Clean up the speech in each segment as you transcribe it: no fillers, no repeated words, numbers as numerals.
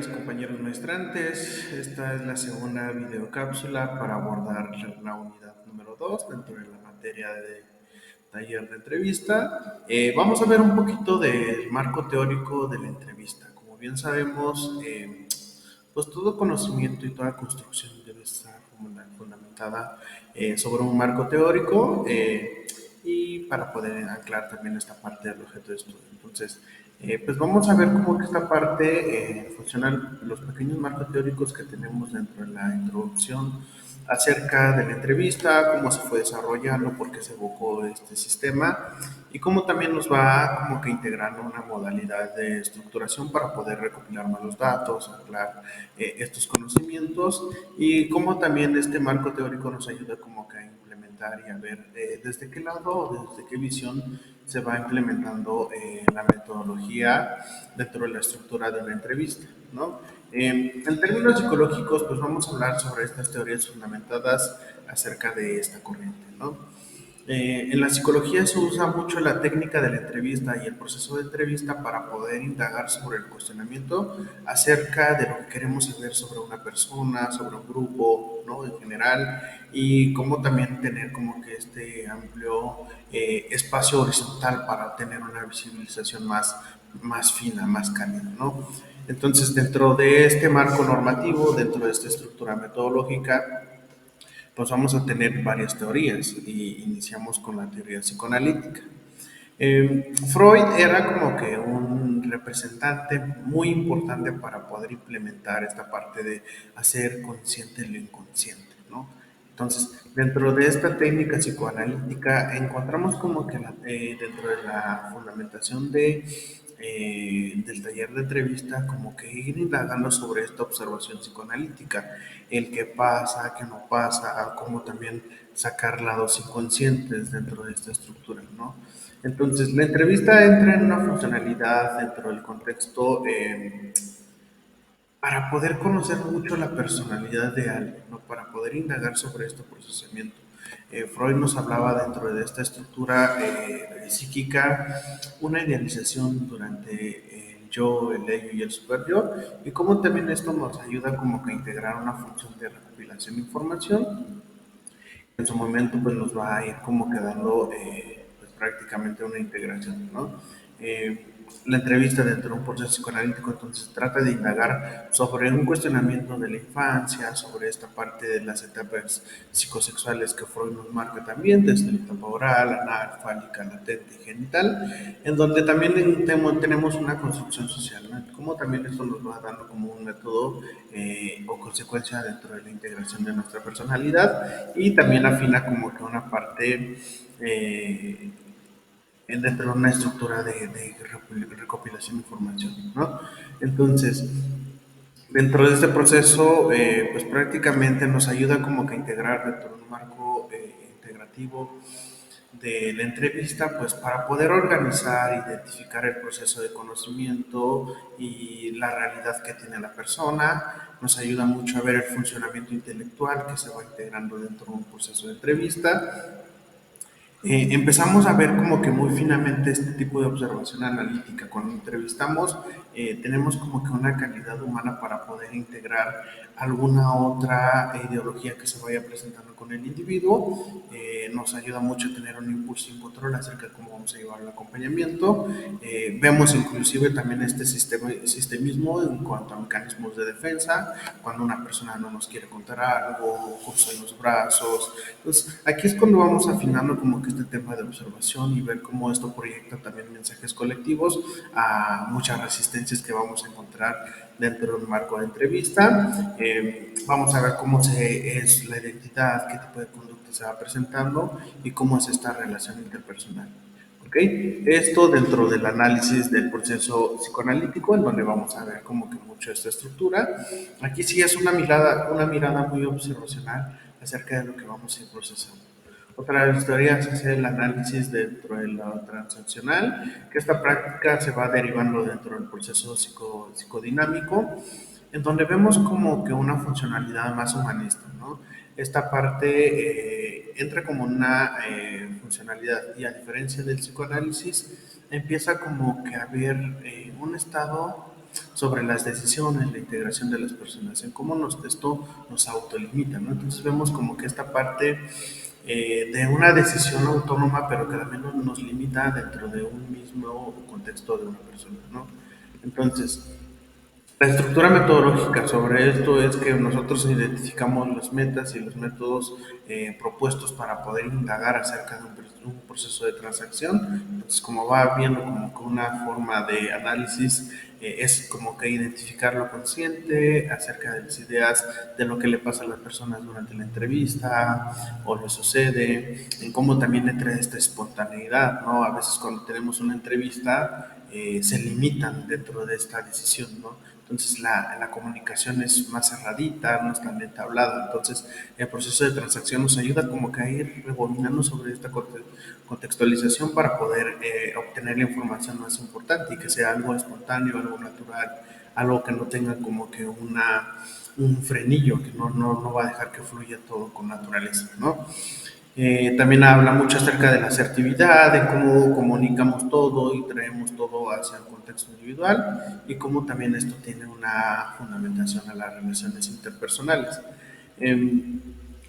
días, compañeros maestrantes. Esta es la segunda videocápsula para abordar la unidad número 2 dentro de la materia de taller de entrevista. Vamos a ver un poquito del marco teórico de la entrevista. Como bien sabemos, pues todo conocimiento y toda construcción debe estar fundamentada sobre un marco teórico y para poder anclar también esta parte del objeto de estudio. Entonces, pues vamos a ver cómo que esta parte funcionan los pequeños marcos teóricos que tenemos dentro de la introducción acerca de la entrevista, cómo se fue desarrollando, por qué se evocó este sistema y cómo también nos va como que integrando una modalidad de estructuración para poder recopilar más los datos, anclar estos conocimientos y cómo también este marco teórico nos ayuda como que a implementar y a ver desde qué lado, desde qué visión se va implementando la metodología dentro de la estructura de una entrevista, ¿no? En términos psicológicos, pues vamos a hablar sobre estas teorías fundamentadas acerca de esta corriente, ¿no? En la psicología se usa mucho la técnica de la entrevista y el proceso de entrevista para poder indagar sobre el cuestionamiento acerca de lo que queremos saber sobre una persona, sobre un grupo, ¿no? En general, y cómo también tener como que este amplio espacio horizontal para tener una visibilización más fina, más cálida, ¿no? Entonces, dentro de este marco normativo, dentro de esta estructura metodológica, pues vamos a tener varias teorías y iniciamos con la teoría psicoanalítica. Freud era como que un representante muy importante para poder implementar esta parte de hacer consciente lo inconsciente, ¿no? Entonces, dentro de esta técnica psicoanalítica encontramos como que dentro de la fundamentación del taller de entrevista, como que ir indagando sobre esta observación psicoanalítica, el qué pasa, qué no pasa, cómo también sacar lados inconscientes dentro de esta estructura, ¿no? Entonces, la entrevista entra en una funcionalidad dentro del contexto para poder conocer mucho la personalidad de alguien, ¿no? Para poder indagar sobre este procesamiento. Freud nos hablaba dentro de esta estructura psíquica una idealización durante el yo, el ello y el superyo, y cómo también esto nos ayuda como que a integrar una función de recopilación de información en su momento pues nos va a ir como quedando pues, prácticamente una integración, ¿no? La entrevista dentro de un proceso psicoanalítico entonces trata de indagar sobre un cuestionamiento de la infancia, sobre esta parte de las etapas psicosexuales que Freud nos marca también, desde la etapa oral, anal, fálica, latente y genital, en donde también tenemos una construcción social, ¿no? Como también esto nos va dando como un método o consecuencia dentro de la integración de nuestra personalidad y también afina como que una parte dentro de una estructura de recopilación de información, ¿no? Entonces, dentro de este proceso, pues prácticamente nos ayuda como que a integrar dentro de un marco integrativo de la entrevista, pues para poder organizar, identificar el proceso de conocimiento y la realidad que tiene la persona, nos ayuda mucho a ver el funcionamiento intelectual que se va integrando dentro de un proceso de entrevista. Empezamos a ver como que muy finamente este tipo de observación analítica. Cuando entrevistamos, tenemos como que una calidad humana para poder integrar alguna otra ideología que se vaya presentando con el individuo. Nos ayuda mucho a tener un impulso y un control acerca de cómo vamos a llevar el acompañamiento. Vemos inclusive también este sistemismo en cuanto a mecanismos de defensa, cuando una persona no nos quiere contar algo, cruza los brazos. Entonces, aquí es cuando vamos afinando como que este tema de observación y ver cómo esto proyecta también mensajes colectivos a muchas resistencias que vamos a encontrar dentro de un marco de entrevista. Vamos a ver es la identidad, qué tipo de conducta se va presentando y cómo es esta relación interpersonal. ¿Okay? Esto dentro del análisis del proceso psicoanalítico, en donde vamos a ver como que mucho esta estructura. Aquí sí es una mirada muy observacional acerca de lo que vamos a ir procesando. Otra de las teorías es el análisis dentro de la transaccional, que esta práctica se va derivando dentro del proceso psicodinámico, en donde vemos como que una funcionalidad más humanista, ¿no? Esta parte entra como una funcionalidad y a diferencia del psicoanálisis empieza como que a haber un estado sobre las decisiones, la integración de las personas, en cómo esto nos autolimita, ¿no? Entonces vemos como que esta parte de una decisión autónoma, pero que también nos limita dentro de un mismo contexto de una persona, ¿no? Entonces, la estructura metodológica sobre esto es que nosotros identificamos las metas y los métodos propuestos para poder indagar acerca de un proceso de transacción. Entonces, como va viendo como que una forma de análisis es como que identificar lo consciente acerca de las ideas de lo que le pasa a las personas durante la entrevista o le sucede, en cómo también entra esta espontaneidad, ¿no? A veces cuando tenemos una entrevista se limitan dentro de esta decisión, ¿no? Entonces la comunicación es más cerradita, no es tan entablada. Entonces el proceso de transacción nos ayuda como que a ir rebobinando sobre esta contextualización para poder obtener la información más importante y que sea algo espontáneo, algo natural, algo que no tenga como que un frenillo, que no va a dejar que fluya todo con naturaleza, ¿no? También habla mucho acerca de la asertividad, de cómo comunicamos todo y traemos todo hacia el contexto individual y cómo también esto tiene una fundamentación a las relaciones interpersonales. Eh,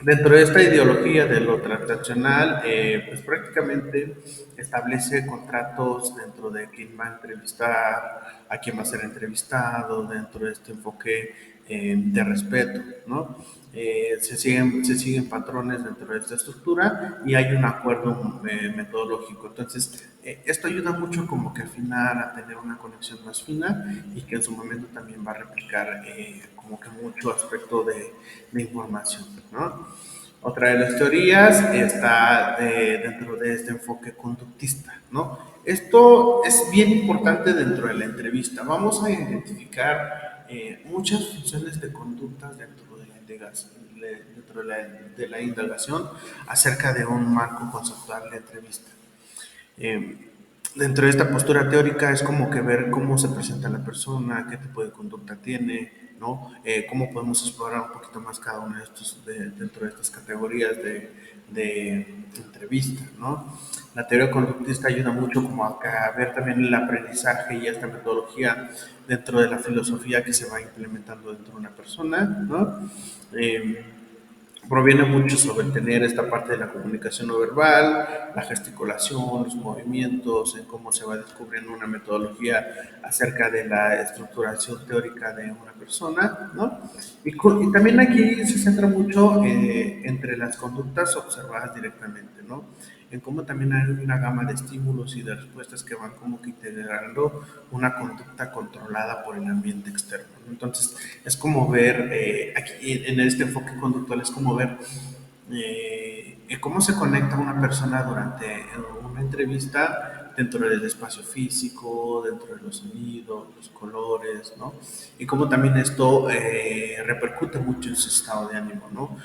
Dentro de esta ideología de lo transaccional, pues prácticamente establece contratos dentro de quién va a entrevistar, a quién va a ser entrevistado, dentro de este enfoque de respeto, ¿no? Se siguen patrones dentro de esta estructura y hay un acuerdo metodológico. Entonces, esto ayuda mucho como que afinar, a tener una conexión más fina y que en su momento también va a replicar como que mucho aspecto de información, ¿no? Otra de las teorías está dentro de este enfoque conductista, ¿no? Esto es bien importante dentro de la entrevista. Vamos a identificar muchas funciones de conductas dentro de la indagación, dentro de la indagación acerca de un marco conceptual de entrevista. Eh, Dentro de esta postura teórica es como que ver cómo se presenta la persona, qué tipo de conducta tiene, ¿no? Cómo podemos explorar un poquito más cada una de estos, dentro de estas categorías de entrevista, ¿no? La teoría conductista ayuda mucho como a ver también el aprendizaje y esta metodología dentro de la filosofía que se va implementando dentro de una persona, ¿no? Eh, Proviene mucho sobre tener esta parte de la comunicación no verbal, la gesticulación, los movimientos, en cómo se va descubriendo una metodología acerca de la estructuración teórica de una persona, ¿no? Y también aquí se centra mucho entre las conductas observadas directamente, ¿no? En cómo también hay una gama de estímulos y de respuestas que van como que integrando una conducta controlada por el ambiente externo, ¿no? Entonces, es como ver, aquí en este enfoque conductual, es como ver cómo se conecta una persona durante una entrevista dentro del espacio físico, dentro de los sonidos, los colores, ¿no? Y cómo también esto repercute mucho en su estado de ánimo, ¿no?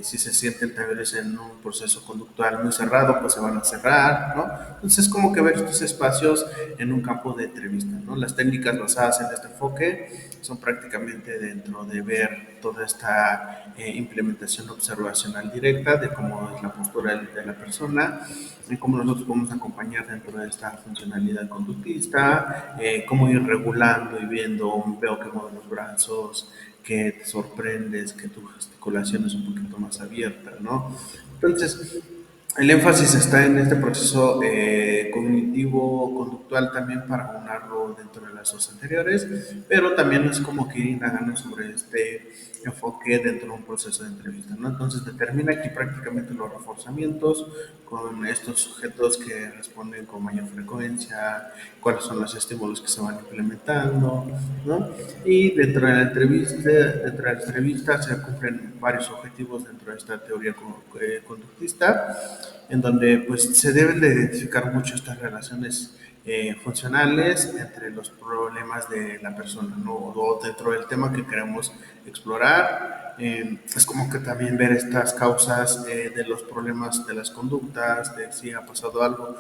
Si se sienten tal vez en un proceso conductual muy cerrado, pues se van a cerrar, ¿no? Entonces es como que ver estos espacios en un campo de entrevista, ¿no? Las técnicas basadas en este enfoque son prácticamente dentro de ver toda esta implementación observacional directa de cómo es la postura de la persona, y cómo nosotros podemos acompañar dentro de esta funcionalidad conductista, cómo ir regulando y viendo, veo que mueven los brazos, que te sorprendes, que tu gesticulación es un poquito más abierta, ¿no? Entonces, el énfasis está en este proceso cognitivo-conductual también para unarlo dentro de las dos anteriores, pero también es como que ir indagando sobre este enfoque dentro de un proceso de entrevista, ¿no? Entonces determina aquí prácticamente los reforzamientos con estos sujetos que responden con mayor frecuencia, cuáles son los estímulos que se van implementando, ¿no? Y dentro de la entrevista se cumplen varios objetivos dentro de esta teoría conductista, en donde pues se deben de identificar mucho estas relaciones funcionales entre los problemas de la persona, ¿no? O dentro del tema que queremos explorar. Es como que también ver estas causas de los problemas de las conductas, de si ha pasado algo.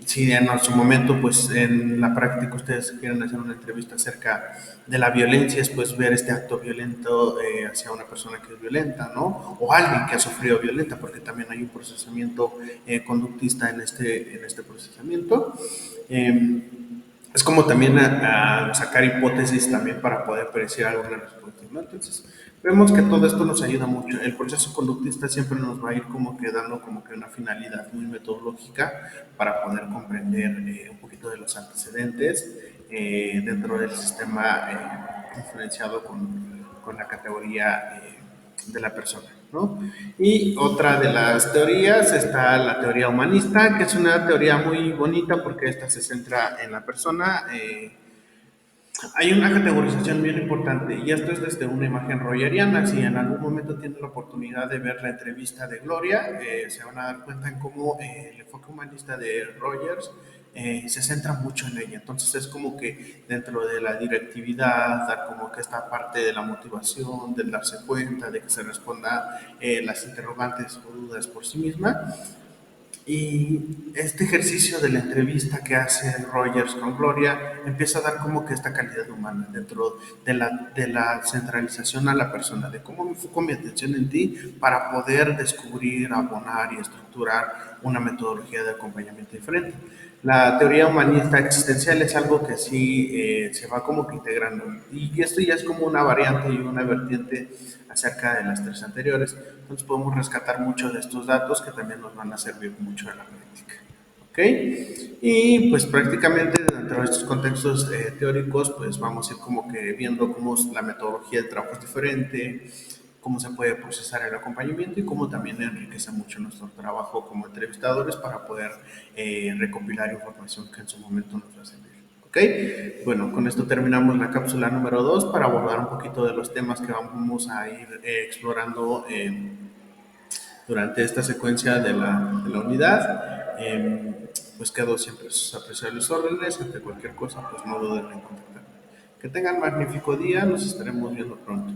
Si en su momento, pues en la práctica ustedes quieren hacer una entrevista acerca de la violencia, es pues ver este acto violento hacia una persona que es violenta, ¿no? O alguien que ha sufrido violenta, porque también hay un procesamiento conductista en este procesamiento. Eh, es como también a sacar hipótesis también para poder predecir alguna respuesta, ¿no? Entonces, vemos que todo esto nos ayuda mucho. El proceso conductista siempre nos va a ir como que dando como que una finalidad muy metodológica para poder comprender un poquito de los antecedentes dentro del sistema influenciado con la categoría de la persona, ¿no? Y otra de las teorías está la teoría humanista, que es una teoría muy bonita porque esta se centra en la persona. Hay una categorización bien importante y esto es desde una imagen rogeriana. Si en algún momento tienen la oportunidad de ver la entrevista de Gloria, se van a dar cuenta en cómo el enfoque humanista de Rogers se centra mucho en ella. Entonces es como que dentro de la directividad, dar como que esta parte de la motivación, del darse cuenta, de que se responda las interrogantes o dudas por sí misma. Y este ejercicio de la entrevista que hace Rogers con Gloria empieza a dar como que esta calidad humana dentro de la centralización a la persona, de cómo me enfoco mi atención en ti para poder descubrir, abonar y estructurar una metodología de acompañamiento diferente. La teoría humanista existencial es algo que sí se va como que integrando. Y esto ya es como una variante y una vertiente acerca de las tres anteriores. Entonces podemos rescatar mucho de estos datos que también nos van a servir mucho en la práctica. ¿Ok? Y pues prácticamente dentro de estos contextos teóricos, pues vamos a ir como que viendo cómo la metodología de trabajo es diferente, cómo se puede procesar el acompañamiento y cómo también enriquece mucho nuestro trabajo como entrevistadores para poder recopilar información que en su momento nos va a servir. ¿Ok? Bueno, con esto terminamos la cápsula número 2 para abordar un poquito de los temas que vamos a ir explorando durante esta secuencia de la unidad. Pues quedo siempre a sus apreciables órdenes. Ante cualquier cosa, pues no duden en contactarme. Que tengan magnífico día, nos estaremos viendo pronto.